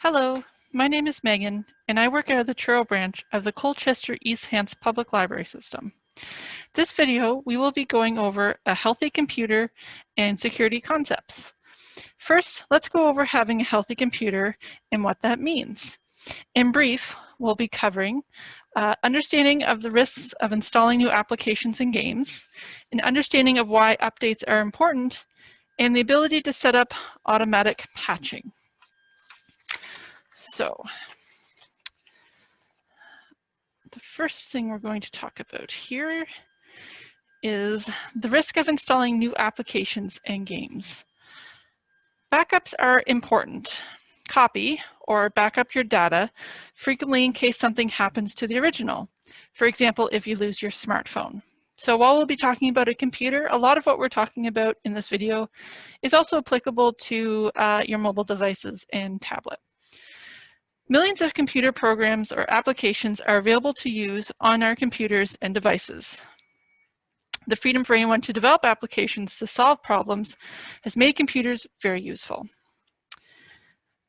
Hello, my name is Megan, and I work at the Truro branch of the Colchester East Hants Public Library System. This video, we will be going over a healthy computer and security concepts. First, let's go over having a healthy computer and what that means. In brief, we'll be covering understanding of the risks of installing new applications and games, an understanding of why updates are important, and the ability to set up automatic patching. So, the first thing we're going to talk about here is the risk of installing new applications and games. Backups are important. Copy or back up your data frequently in case something happens to the original. For example, if you lose your smartphone. So while we'll be talking about a computer, a lot of what we're talking about in this video is also applicable to your mobile devices and tablet. Millions of computer programs or applications are available to use on our computers and devices. The freedom for anyone to develop applications to solve problems has made computers very useful.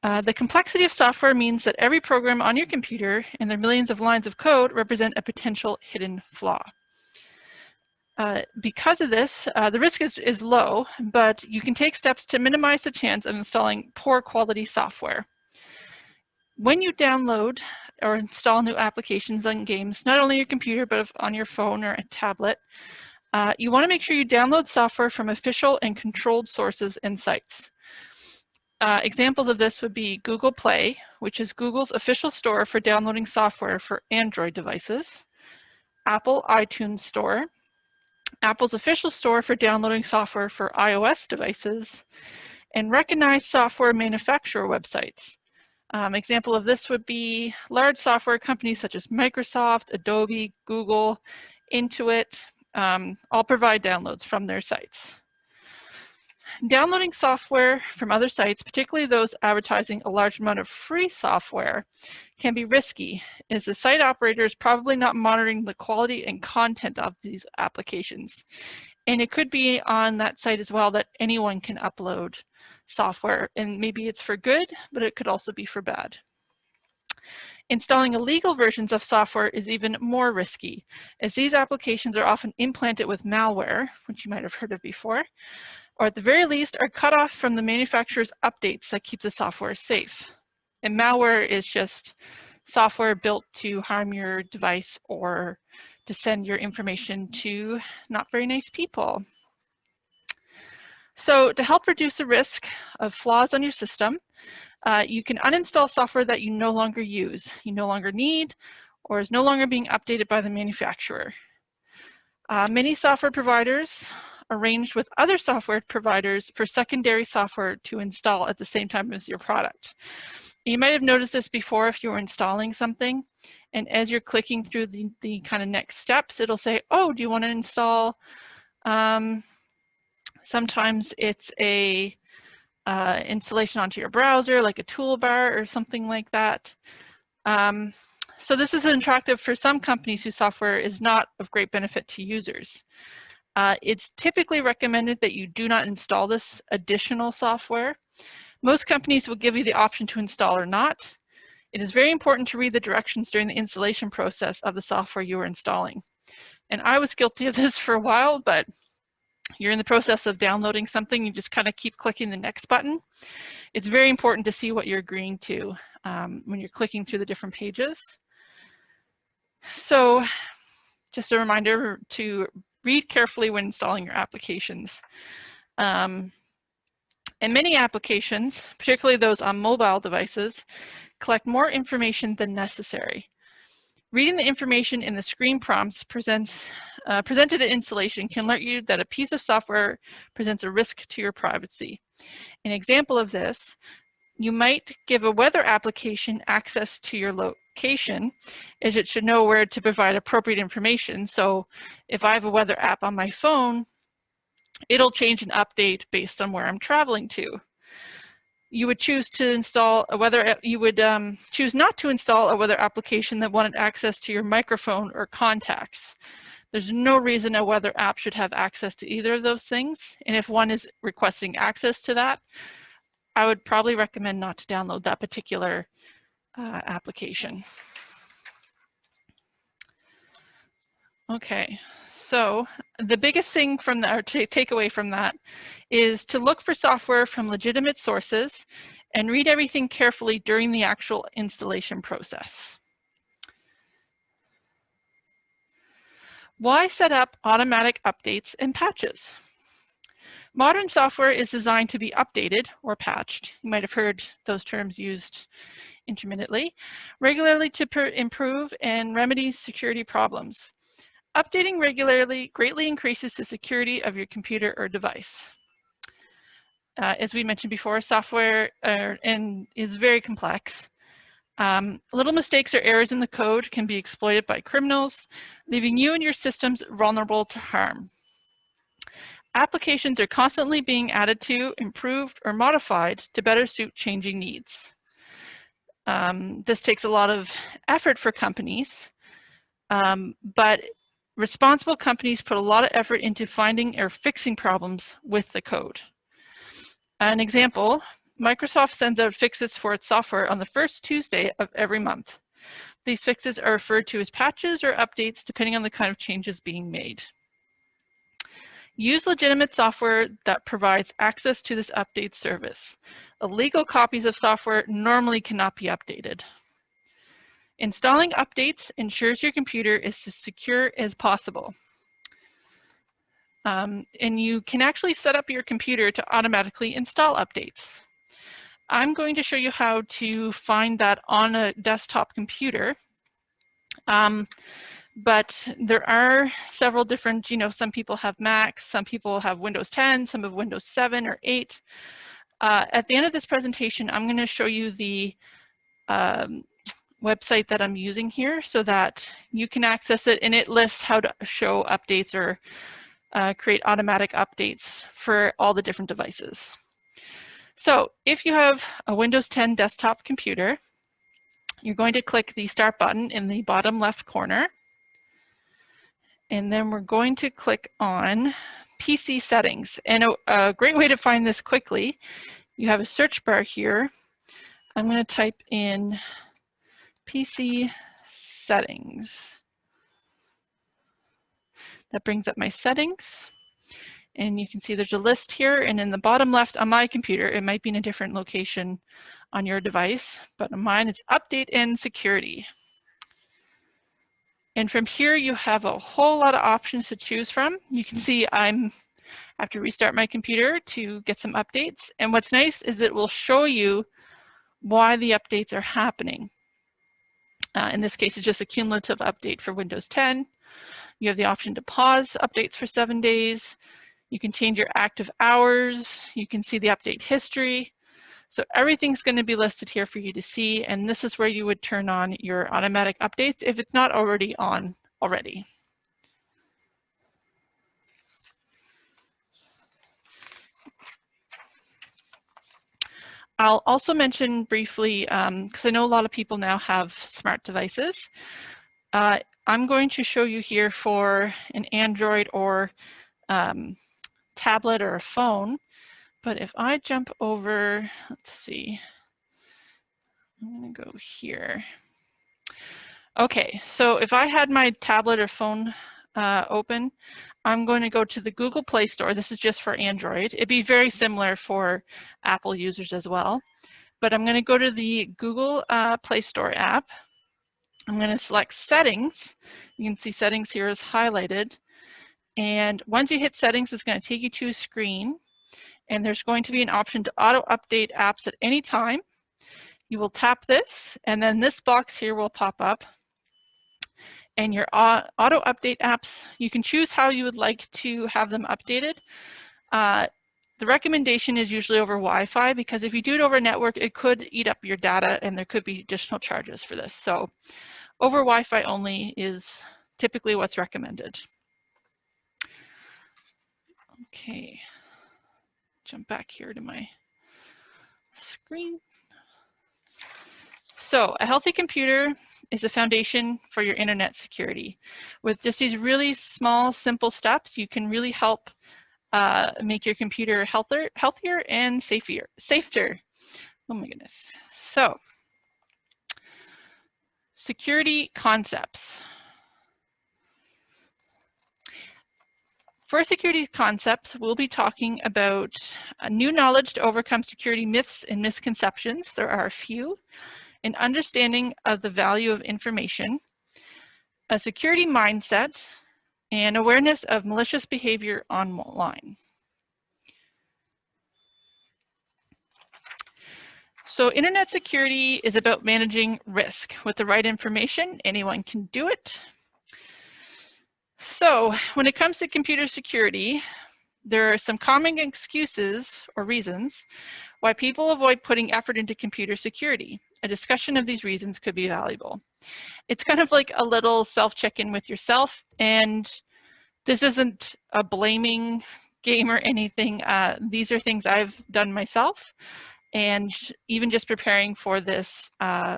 The complexity of software means that every program on your computer and their millions of lines of code represent a potential hidden flaw. Because of this, the risk is low, but you can take steps to minimize the chance of installing poor quality software. When you download or install new applications and games, not only your computer, but on your phone or a tablet, you want to make sure you download software from official and controlled sources and sites. Examples of this would be Google Play, which is Google's official store for downloading software for Android devices, Apple iTunes Store, Apple's official store for downloading software for iOS devices, and recognized software manufacturer websites. Example of this would be large software companies such as Microsoft, Adobe, Google, Intuit, all provide downloads from their sites. Downloading software from other sites, particularly those advertising a large amount of free software, can be risky, as the site operator is probably not monitoring the quality and content of these applications. And it could be on that site as well that anyone can upload software, and maybe it's for good, but it could also be for bad. Installing illegal versions of software is even more risky, as these applications are often implanted with malware, which you might have heard of before, or at the very least are cut off from the manufacturer's updates that keep the software safe. And malware is just software built to harm your device or to send your information to not very nice people. So to help reduce the risk of flaws on your system, you can uninstall software that you no longer use, you no longer need, or is no longer being updated by the manufacturer. Many software providers arranged with other software providers for secondary software to install at the same time as your product. You might have noticed this before if you were installing something, and as you're clicking through the kind of next steps, it'll say, oh, do you want to install, sometimes it's a installation onto your browser, like a toolbar or something like that. So this is attractive for some companies whose software is not of great benefit to users. It's typically recommended that you do not install this additional software. Most companies will give you the option to install or not. It is very important to read the directions during the installation process of the software you are installing. And I was guilty of this for a while, but you're in the process of downloading something, you just kind of keep clicking the next button. It's very important to see what you're agreeing to when you're clicking through the different pages. So just a reminder to read carefully when installing your applications. And many applications, particularly those on mobile devices, collect more information than necessary. Reading the information in the screen prompts presented at installation can alert you that a piece of software presents a risk to your privacy. An example of this, you might give a weather application access to your location, as it should know where to provide appropriate information. So if I have a weather app on my phone, it'll change and update based on where I'm traveling to. You would choose to install a weather, you would choose not to install a weather application that wanted access to your microphone or contacts. There's no reason a weather app should have access to either of those things. And if one is requesting access to that, I would probably recommend not to download that particular application. Okay, so the biggest thing from that, or take away from that, is to look for software from legitimate sources and read everything carefully during the actual installation process. Why set up automatic updates and patches? Modern software is designed to be updated or patched. You might have heard those terms used intermittently, regularly to improve and remedy security problems. Updating regularly greatly increases the security of your computer or device. As we mentioned before, software is very complex. Little mistakes or errors in the code can be exploited by criminals, leaving you and your systems vulnerable to harm. Applications are constantly being added to, improved, or modified to better suit changing needs. This takes a lot of effort for companies, but responsible companies put a lot of effort into finding or fixing problems with the code. An example, Microsoft sends out fixes for its software on the first Tuesday of every month. These fixes are referred to as patches or updates depending on the kind of changes being made. Use legitimate software that provides access to this update service. Illegal copies of software normally cannot be updated. Installing updates ensures your computer is as secure as possible. And you can actually set up your computer to automatically install updates. I'm going to show you how to find that on a desktop computer. But there are several different, some people have Macs, some people have Windows 10, some have Windows 7 or 8. At the end of this presentation, I'm going to show you the website that I'm using here so that you can access it, and it lists how to show updates or create automatic updates for all the different devices. So if you have a Windows 10 desktop computer, you're going to click the Start button in the bottom left corner. And then we're going to click on PC settings. And a great way to find this quickly, you have a search bar here. I'm going to type in PC settings. That brings up my settings. And you can see there's a list here, and in the bottom left on my computer, it might be in a different location on your device, but on mine it's update and security. And from here, you have a whole lot of options to choose from. You can see I have to restart my computer to get some updates. And what's nice is it will show you why the updates are happening. In this case, it's just a cumulative update for Windows 10. You have the option to pause updates for 7 days. You can change your active hours. You can see the update history. So everything's going to be listed here for you to see, and this is where you would turn on your automatic updates if it's not already on already. I'll also mention briefly, because I know a lot of people now have smart devices. I'm going to show you here for an Android or tablet or a phone. But if I jump over, let's see, I'm going to go here. Okay, so if I had my tablet or phone open, I'm going to go to the Google Play Store. This is just for Android. It'd be very similar for Apple users as well. But I'm going to go to the Google Play Store app. I'm going to select Settings. You can see Settings here is highlighted. And once you hit Settings, it's going to take you to a screen. And there's going to be an option to auto-update apps at any time. You will tap this, and then this box here will pop up. And your auto-update apps, you can choose how you would like to have them updated. The recommendation is usually over Wi-Fi, because if you do it over network, it could eat up your data and there could be additional charges for this. So over Wi-Fi only is typically what's recommended. Okay, jump back here to my screen. So a healthy computer is the foundation for your internet security. With just these really small, simple steps, you can really help make your computer healthier and safer. Oh my goodness. So, security concepts. For security concepts, we'll be talking about new knowledge to overcome security myths and misconceptions. There are a few. An understanding of the value of information, a security mindset, and awareness of malicious behavior online. So internet security is about managing risk. With the right information, anyone can do it. So when it comes to computer security, there are some common excuses or reasons why people avoid putting effort into computer security. A discussion of these reasons could be valuable. It's kind of like a little self-check-in with yourself, and this isn't a blaming game or anything. These are things I've done myself, and even just preparing for this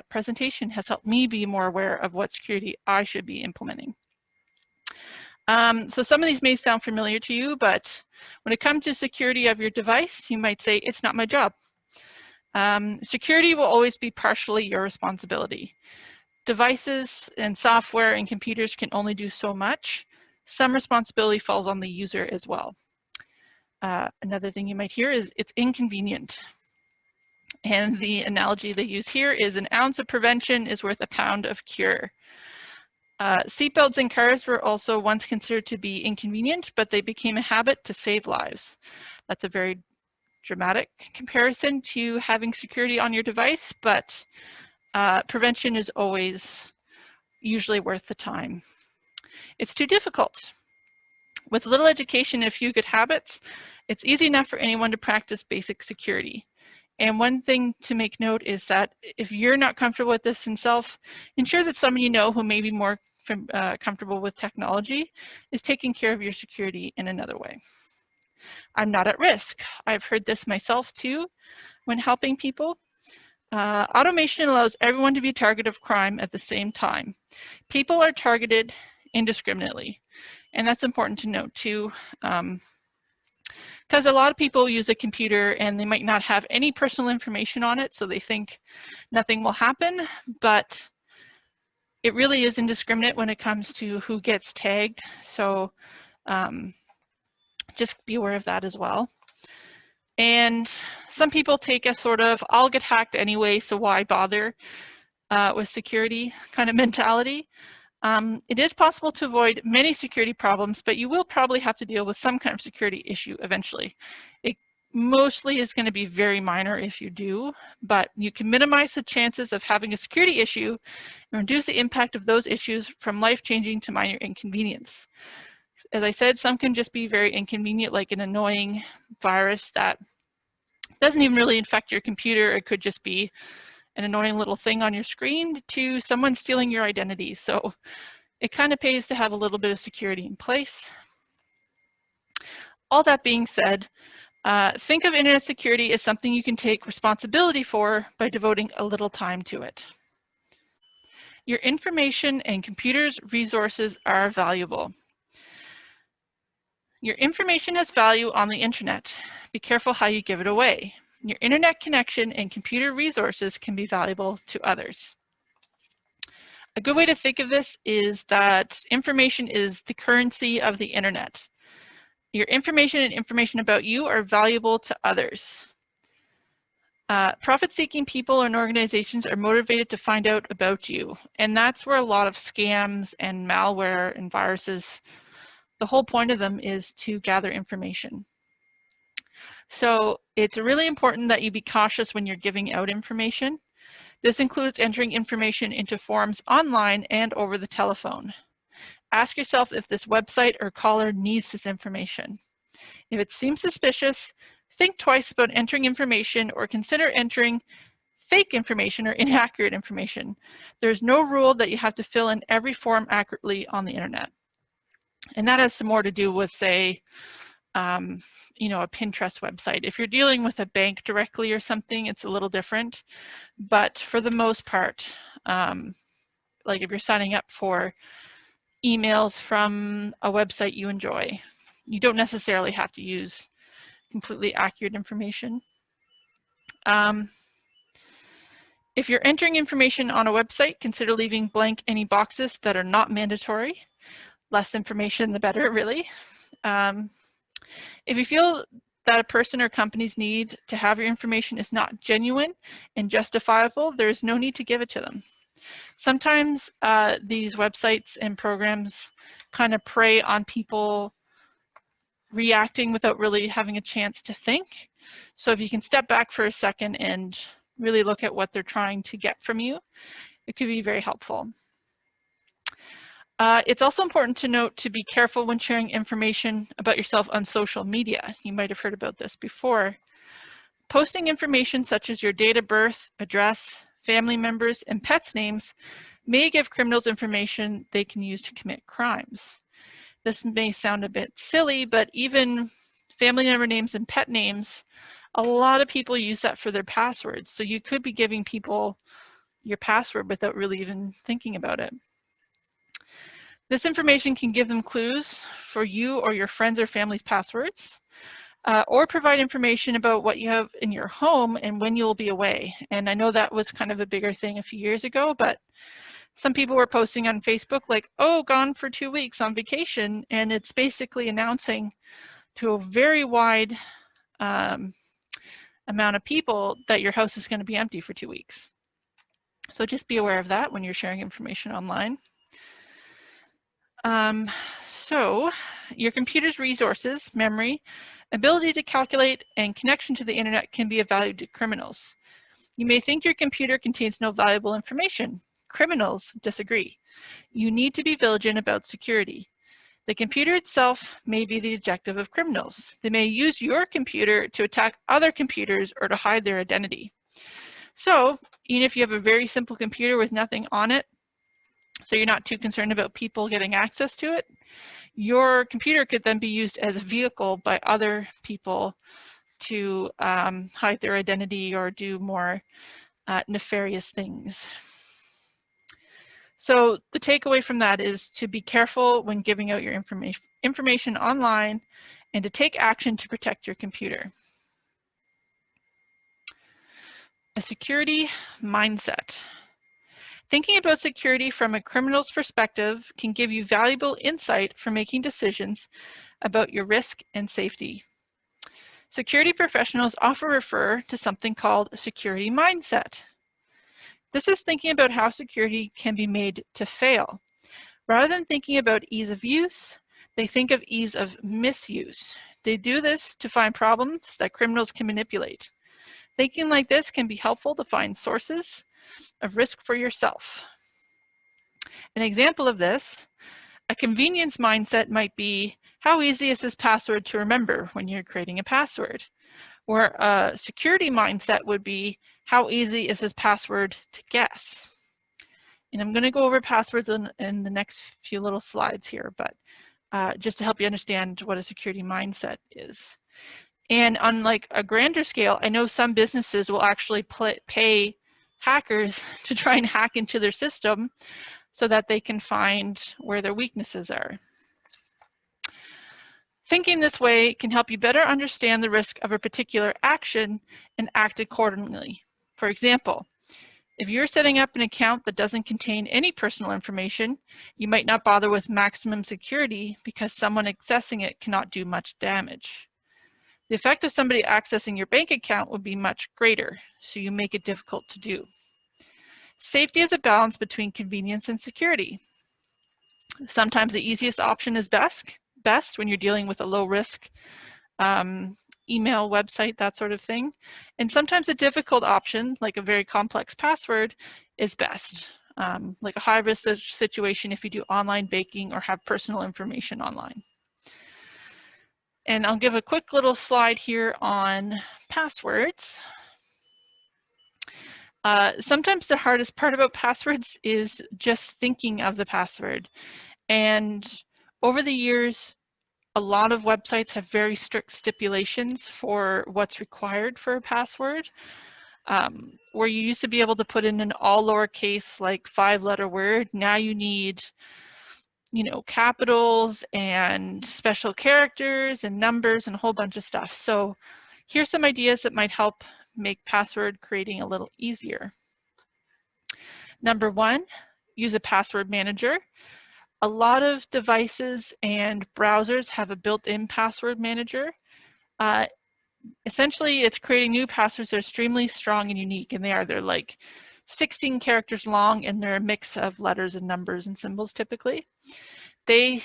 presentation has helped me be more aware of what security I should be implementing. So some of these may sound familiar to you, but when it comes to security of your device, you might say, it's not my job. Security will always be partially your responsibility. Devices and software and computers can only do so much. Some responsibility falls on the user as well. Another thing you might hear is it's inconvenient. And the analogy they use here is an ounce of prevention is worth a pound of cure. Seatbelts in cars were also once considered to be inconvenient, but they became a habit to save lives. That's a very dramatic comparison to having security on your device, but prevention is always usually worth the time. It's too difficult. With little education and a few good habits, it's easy enough for anyone to practice basic security. And one thing to make note is that if you're not comfortable with this yourself, ensure that someone you know who may be more comfortable with technology is taking care of your security in another way. I'm not at risk. I've heard this myself too when helping people. Automation allows everyone to be a target of crime at the same time. People are targeted indiscriminately, and that's important to note too. Because a lot of people use a computer and they might not have any personal information on it, so they think nothing will happen, but it really is indiscriminate when it comes to who gets tagged. So just be aware of that as well. And some people take a sort of, I'll get hacked anyway, so why bother with security kind of mentality. It is possible to avoid many security problems, but you will probably have to deal with some kind of security issue eventually. It mostly is going to be very minor if you do, but you can minimize the chances of having a security issue and reduce the impact of those issues from life-changing to minor inconvenience. As I said, some can just be very inconvenient, like an annoying virus that doesn't even really infect your computer. It could just be an annoying little thing on your screen to someone stealing your identity. So it kind of pays to have a little bit of security in place. All that being said, think of internet security as something you can take responsibility for by devoting a little time to it. Your information and computer's resources are valuable. Your information has value on the internet. Be careful how you give it away. Your internet connection and computer resources can be valuable to others. A good way to think of this is that information is the currency of the internet. Your information and information about you are valuable to others. Profit-seeking people and organizations are motivated to find out about you, and that's where a lot of scams and malware and viruses, the whole point of them is to gather information. So it's really important that you be cautious when you're giving out information. This includes entering information into forums online and over the telephone. Ask yourself if this website or caller needs this information. If it seems suspicious, think twice about entering information or consider entering fake information or inaccurate information. There's no rule that you have to fill in every form accurately on the internet. And that has some more to do with, say, you know, a Pinterest website. If you're dealing with a bank directly or something, it's a little different. But for the most part, like if you're signing up for emails from a website you enjoy, You don't necessarily have to use completely accurate information. If you're entering information on a website, consider leaving blank any boxes that are not mandatory. Less information, the better, really. If you feel that a person or company's need to have your information is not genuine and justifiable, there's no need to give it to them. Sometimes these websites and programs kind of prey on people reacting without really having a chance to think. So if you can step back for a second and really look at what they're trying to get from you, it could be very helpful. It's also important to note to be careful when sharing information about yourself on social media. You might have heard about this before. Posting information such as your date of birth, address, family members, and pets' names may give criminals information they can use to commit crimes. This may sound a bit silly, but even family member names and pet names, a lot of people use that for their passwords. So you could be giving people your password without really even thinking about it. This information can give them clues for you or your friends or family's passwords, or provide information about what you have in your home and when you'll be away. And I know that was kind of a bigger thing a few years ago, but some people were posting on Facebook like, oh, gone for 2 weeks on vacation. And it's basically announcing to a very wide amount of people that your house is going to be empty for 2 weeks. So just be aware of that when you're sharing information online. So your computer's resources, memory, ability to calculate, and connection to the internet can be of value to criminals. You may think your computer contains no valuable information. Criminals disagree. You need to be vigilant about security. The computer itself may be the objective of criminals. They may use your computer to attack other computers or to hide their identity. So even if you have a very simple computer with nothing on it, so you're not too concerned about people getting access to it, your computer could then be used as a vehicle by other people to hide their identity or do more nefarious things. So the takeaway from that is to be careful when giving out your information online and to take action to protect your computer. A security mindset. Thinking about security from a criminal's perspective can give you valuable insight for making decisions about your risk and safety. Security professionals often refer to something called a security mindset. This is thinking about how security can be made to fail. Rather than thinking about ease of use, they think of ease of misuse. They do this to find problems that criminals can manipulate. Thinking like this can be helpful to find sources of risk for yourself. An example of this, a convenience mindset might be, how easy is this password to remember when you're creating a password? Or a security mindset would be, how easy is this password to guess? And I'm going to go over passwords in the next few little slides here, but just to help you understand what a security mindset is. And on like a grander scale, I know some businesses will actually pay hackers to try and hack into their system so that they can find where their weaknesses are. Thinking this way can help you better understand the risk of a particular action and act accordingly. For example, if you're setting up an account that doesn't contain any personal information, you might not bother with maximum security because someone accessing it cannot do much damage. The effect of somebody accessing your bank account would be much greater, so you make it difficult to do. Safety is a balance between convenience and security. Sometimes the easiest option is best when you're dealing with a low risk email, website, that sort of thing. And sometimes a difficult option, like a very complex password, is best. Like a high risk situation if you do online banking or have personal information online. And I'll give a quick little slide here on passwords. Sometimes the hardest part about passwords is just thinking of the password. And over the years, a lot of websites have very strict stipulations for what's required for a password. Where you used to be able to put in an all lowercase, like 5-letter word, now you need you know, capitals and special characters and numbers and a whole bunch of stuff. So here's some ideas that might help make password creating a little easier. Number one, use a password manager. A lot of devices and browsers have a built-in password manager. Essentially, it's creating new passwords that are extremely strong and unique, and they're like 16 characters long, and they're a mix of letters and numbers and symbols typically. The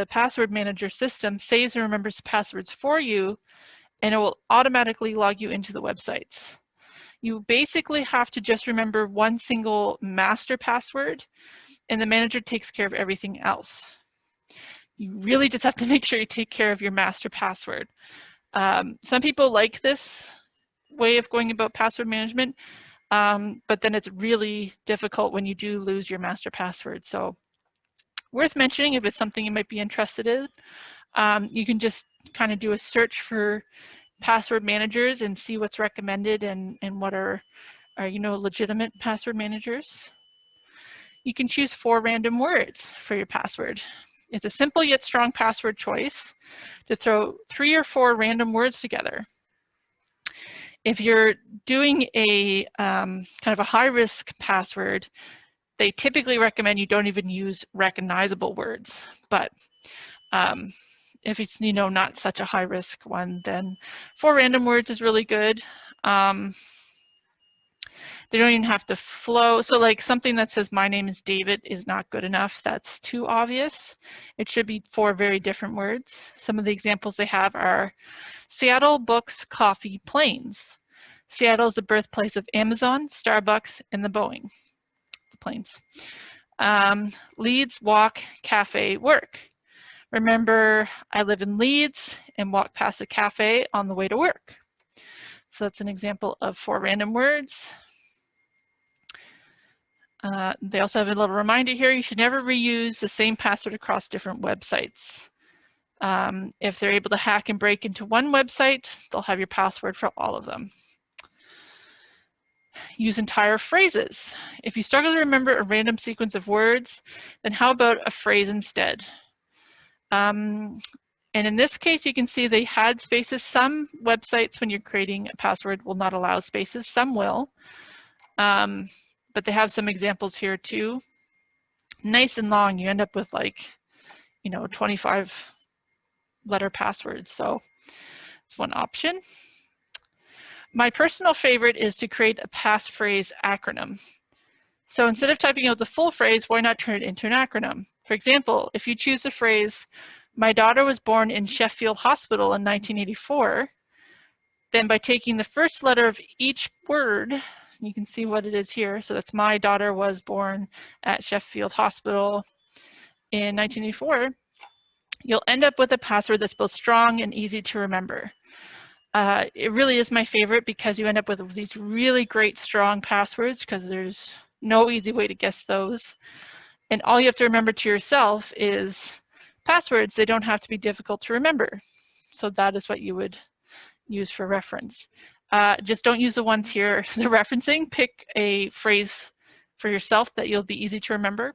password manager system saves and remembers passwords for you, and it will automatically log you into the websites. You basically have to just remember one single master password, and the manager takes care of everything else. You really just have to make sure you take care of your master password. Some people like this way of going about password management, but then it's really difficult when you do lose your master password. So worth mentioning if it's something you might be interested in. You can just kind of do a search for password managers and see what's recommended and what are you know, legitimate password managers. You can choose 4 random words for your password. It's a simple yet strong password choice to throw 3 or 4 random words together. If you're doing a kind of a high-risk password, they typically recommend you don't even use recognizable words. But if it's, you know, not such a high-risk one, then 4 random words is really good. They don't even have to flow. So like something that says my name is David is not good enough. That's too obvious. It should be 4 very different words. Some of the examples they have are Seattle, books, coffee, planes. Seattle is the birthplace of Amazon, Starbucks, and the Boeing, the planes. Leeds, walk, cafe, work. Remember, I live in Leeds and walk past a cafe on the way to work. So that's an example of 4 random words. They also have a little reminder here, you should never reuse the same password across different websites. If they're able to hack and break into one website, they'll have your password for all of them. Use entire phrases. If you struggle to remember a random sequence of words, then how about a phrase instead? And in this case, you can see they had spaces. Some websites, when you're creating a password, will not allow spaces. Some will. But they have some examples here too. Nice and long, you end up with like, you know, 25 letter passwords. So it's one option. My personal favorite is to create a passphrase acronym. So instead of typing out the full phrase, why not turn it into an acronym? For example, if you choose the phrase, my daughter was born in Sheffield Hospital in 1984, then by taking the first letter of each word, you can see what it is here. So that's my daughter was born at Sheffield Hospital in 1984. You'll end up with a password that's both strong and easy to remember. It really is my favorite because you end up with these really great strong passwords because there's no easy way to guess those. And all you have to remember to yourself is passwords. They don't have to be difficult to remember. So that is what you would use for reference. Just don't use the ones here, the referencing. Pick a phrase for yourself that you'll be easy to remember,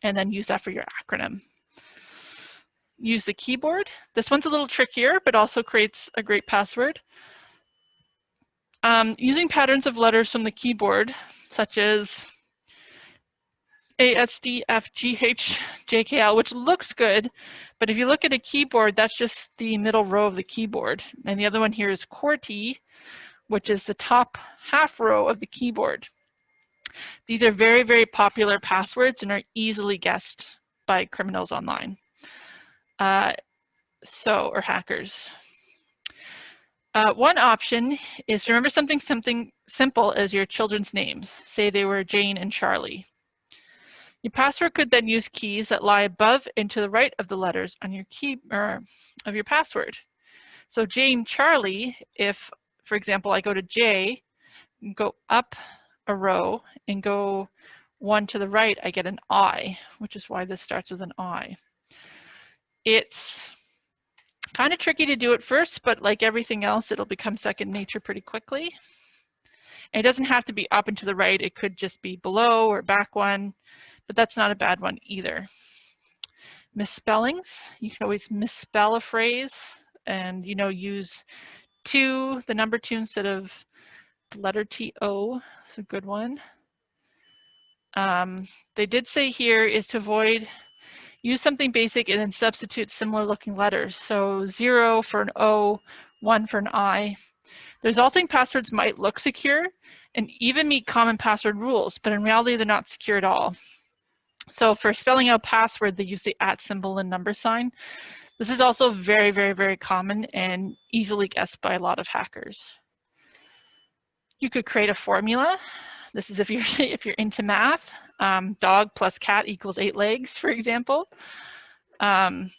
and then use that for your acronym. Use the keyboard. This one's a little trickier, but also creates a great password. Using patterns of letters from the keyboard, such as A, S, D, F, G, H, J, K, L, which looks good, but if you look at a keyboard, that's just the middle row of the keyboard. And the other one here is QWERTY, which is the top half row of the keyboard. These are very, very popular passwords and are easily guessed by criminals online. Or hackers. One option is to remember something simple as your children's names. Say they were Jane and Charlie. Your password could then use keys that lie above and to the right of the letters on your of your password. So Jane, Charlie, if, for example, I go to J, go up a row and go 1 to the right, I get an I, which is why this starts with an I. It's kind of tricky to do it first, but like everything else, it'll become second nature pretty quickly. And it doesn't have to be up and to the right. It could just be below or back 1, but that's not a bad one either. Misspellings, you can always misspell a phrase and, you know, use the number 2 instead of the letter T-O. It's a good one. They did say here is to avoid, use something basic and then substitute similar looking letters. So 0 for an O, 1 for an I. The resulting passwords might look secure and even meet common password rules, but in reality, they're not secure at all. So for spelling out password, they use the @ symbol and number sign. This is also very, very, very common and easily guessed by a lot of hackers. You could create a formula. This is if you're into math. Dog plus cat equals 8 legs, for example. And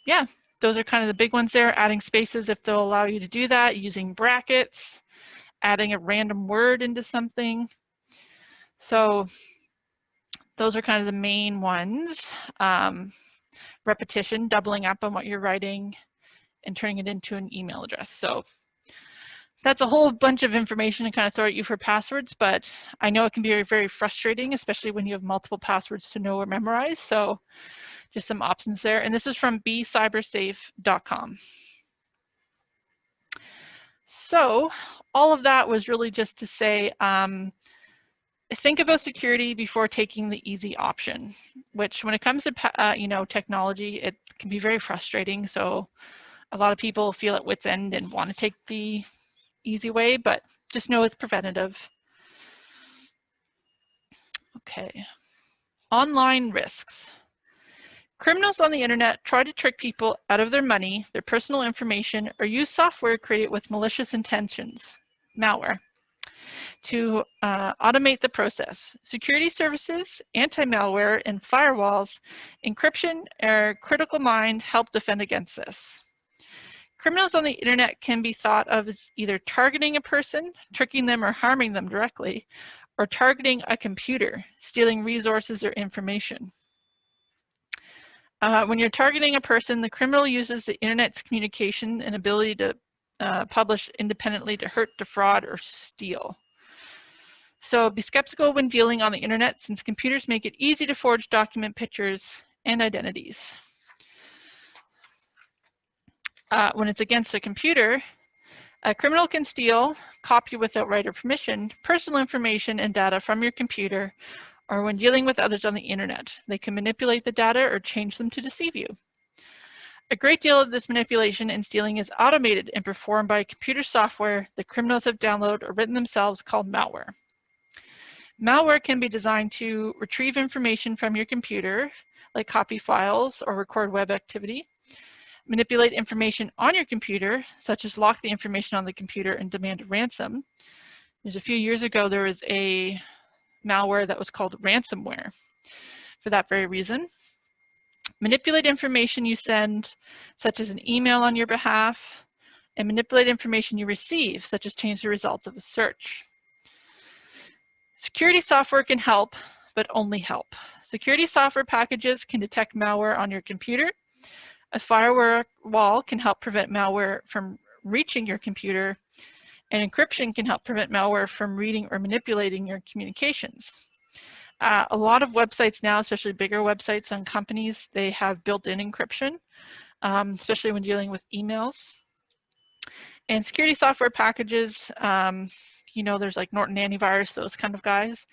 yeah, those are kind of the big ones there. Adding spaces if they'll allow you to do that, using brackets, adding a random word into something. So those are kind of the main ones. Repetition, doubling up on what you're writing and turning it into an email address. So that's a whole bunch of information to kind of throw at you for passwords, but I know it can be very, very frustrating, especially when you have multiple passwords to know or memorize. So just some options there. And this is from becybersafe.com. So all of that was really just to say, think about security before taking the easy option, which when it comes to you know, technology, it can be very frustrating. So a lot of people feel at wit's end and want to take the easy way, but just know it's preventative. Okay, online risks. Criminals on the internet try to trick people out of their money, their personal information, or use software created with malicious intentions, malware, to automate the process. Security services, anti-malware, and firewalls, encryption, or critical mind help defend against this. Criminals on the internet can be thought of as either targeting a person, tricking them or harming them directly, or targeting a computer, stealing resources or information. When you're targeting a person, the criminal uses the internet's communication and ability to publish independently to hurt, defraud, or steal. So be skeptical when dealing on the internet, since computers make it easy to forge document pictures and identities. When it's against a computer, a criminal can steal, copy without right or permission, personal information and data from your computer, or when dealing with others on the internet. They can manipulate the data or change them to deceive you. A great deal of this manipulation and stealing is automated and performed by computer software that criminals have downloaded or written themselves called malware. Malware can be designed to retrieve information from your computer, like copy files or record web activity, manipulate information on your computer, such as lock the information on the computer and demand a ransom. There's a few years ago, there was a malware that was called ransomware for that very reason. Manipulate information you send, such as an email on your behalf, and manipulate information you receive, such as change the results of a search. Security software can help, but only help. Security software packages can detect malware on your computer. A firewall can help prevent malware from reaching your computer, and encryption can help prevent malware from reading or manipulating your communications. A lot of websites now, especially bigger websites on companies, they have built-in encryption, especially when dealing with emails. And security software packages, you know, there's like Norton Antivirus, those kind of guys,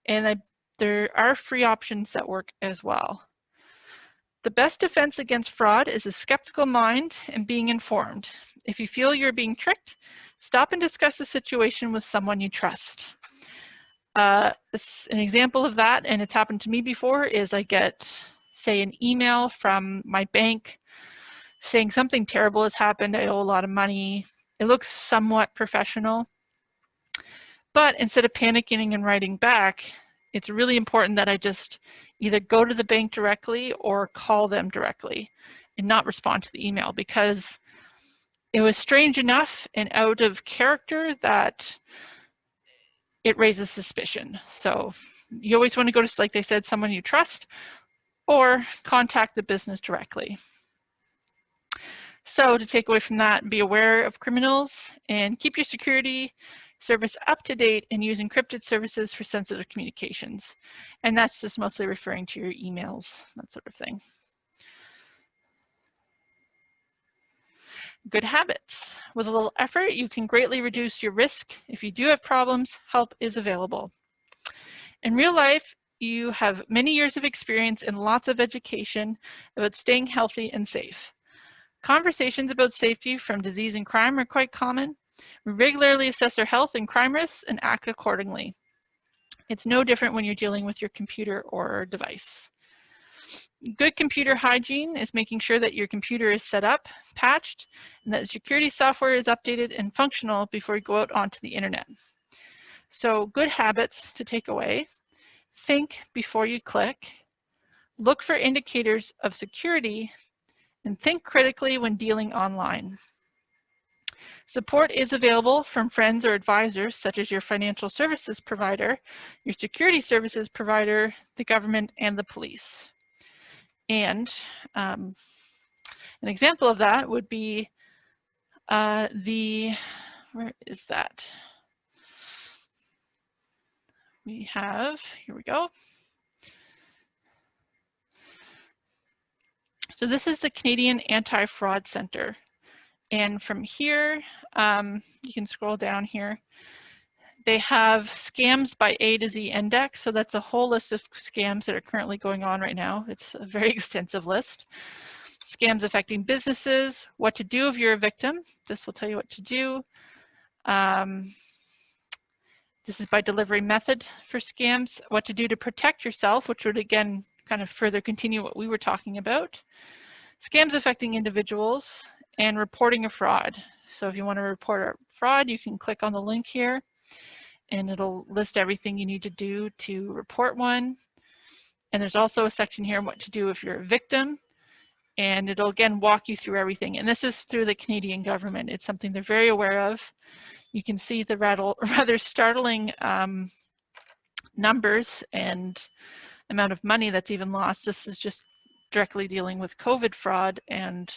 and there are free options that work as well. The best defense against fraud is a skeptical mind and being informed. If you feel you're being tricked, stop and discuss the situation with someone you trust. An example of that, and it's happened to me before, is I get, say, an email from my bank saying something terrible has happened, I owe a lot of money. It looks somewhat professional. But instead of panicking and writing back, it's really important that I just either go to the bank directly or call them directly and not respond to the email, because it was strange enough and out of character that it raises suspicion. So you always want to go to, like they said, someone you trust, or contact the business directly. So to take away from that, be aware of criminals and keep your security, service up to date, and use encrypted services for sensitive communications. And that's just mostly referring to your emails, that sort of thing. Good habits. With a little effort, you can greatly reduce your risk. If you do have problems, help is available. In real life, you have many years of experience and lots of education about staying healthy and safe. Conversations about safety from disease and crime are quite common. We regularly assess our health and crime risks and act accordingly. It's no different when you're dealing with your computer or device. Good computer hygiene is making sure that your computer is set up, patched, and that security software is updated and functional before you go out onto the internet. So good habits to take away: think before you click, look for indicators of security, and think critically when dealing online. Support is available from friends or advisors such as your financial services provider, your security services provider, the government, and the police. And an example of that would be where is that? We have, here we go. So this is the Canadian Anti-Fraud Centre. And from here, you can scroll down here. They have scams by A to Z index. So that's a whole list of scams that are currently going on right now. It's a very extensive list. Scams affecting businesses, what to do if you're a victim. This will tell you what to do. This is by delivery method for scams, what to do to protect yourself, which would again kind of further continue what we were talking about. Scams affecting individuals, and reporting a fraud. So if you want to report a fraud, you can click on the link here and it'll list everything you need to do to report one. And there's also a section here on what to do if you're a victim, and it'll again walk you through everything. And this is through the Canadian government. It's something they're very aware of. You can see the rather startling numbers and amount of money that's even lost. This is just directly dealing with COVID fraud and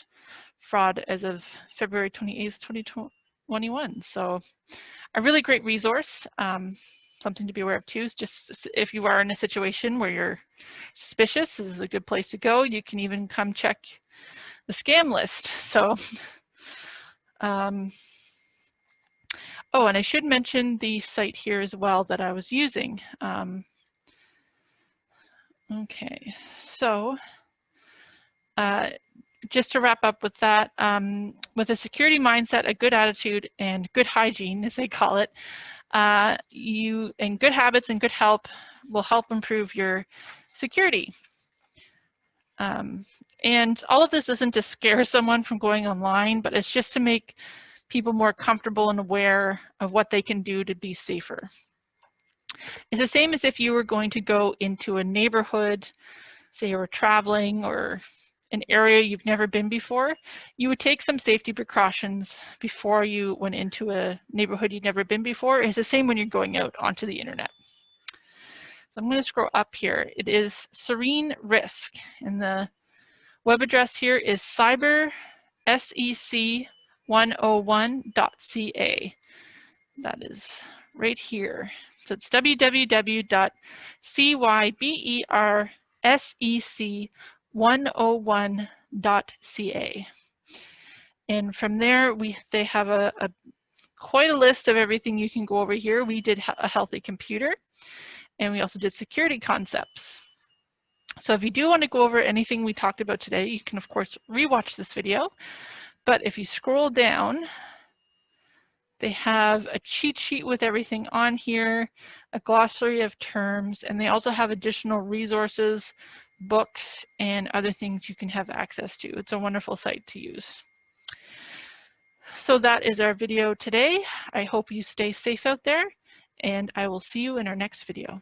fraud as of February 28th, 2021. So a really great resource. Something to be aware of too is just if you are in a situation where you're suspicious, this is a good place to go. You can even come check the scam list. So, oh, and I should mention the site here as well that I was using. Okay, so just to wrap up with that, with a security mindset, a good attitude, and good hygiene, as they call it, and good habits and good help will help improve your security. And all of this isn't to scare someone from going online, but it's just to make people more comfortable and aware of what they can do to be safer. It's the same as if you were going to go into a neighborhood, say you were traveling, or an area you've never been before. You would take some safety precautions before you went into a neighborhood you'd never been before. It's the same when you're going out onto the internet. So I'm going to scroll up here. It is Serene Risk, and the web address here is cybersec101.ca. That is right here. So it's www.cybersec101.ca. And from there, they have quite a list of everything you can go over here. We did a healthy computer, and we also did security concepts. So if you do want to go over anything we talked about today, you can of course rewatch this video. But if you scroll down, they have a cheat sheet with everything on here, a glossary of terms, and they also have additional resources, books, and other things you can have access to. It's a wonderful site to use. So that is our video today. I hope you stay safe out there, and I will see you in our next video.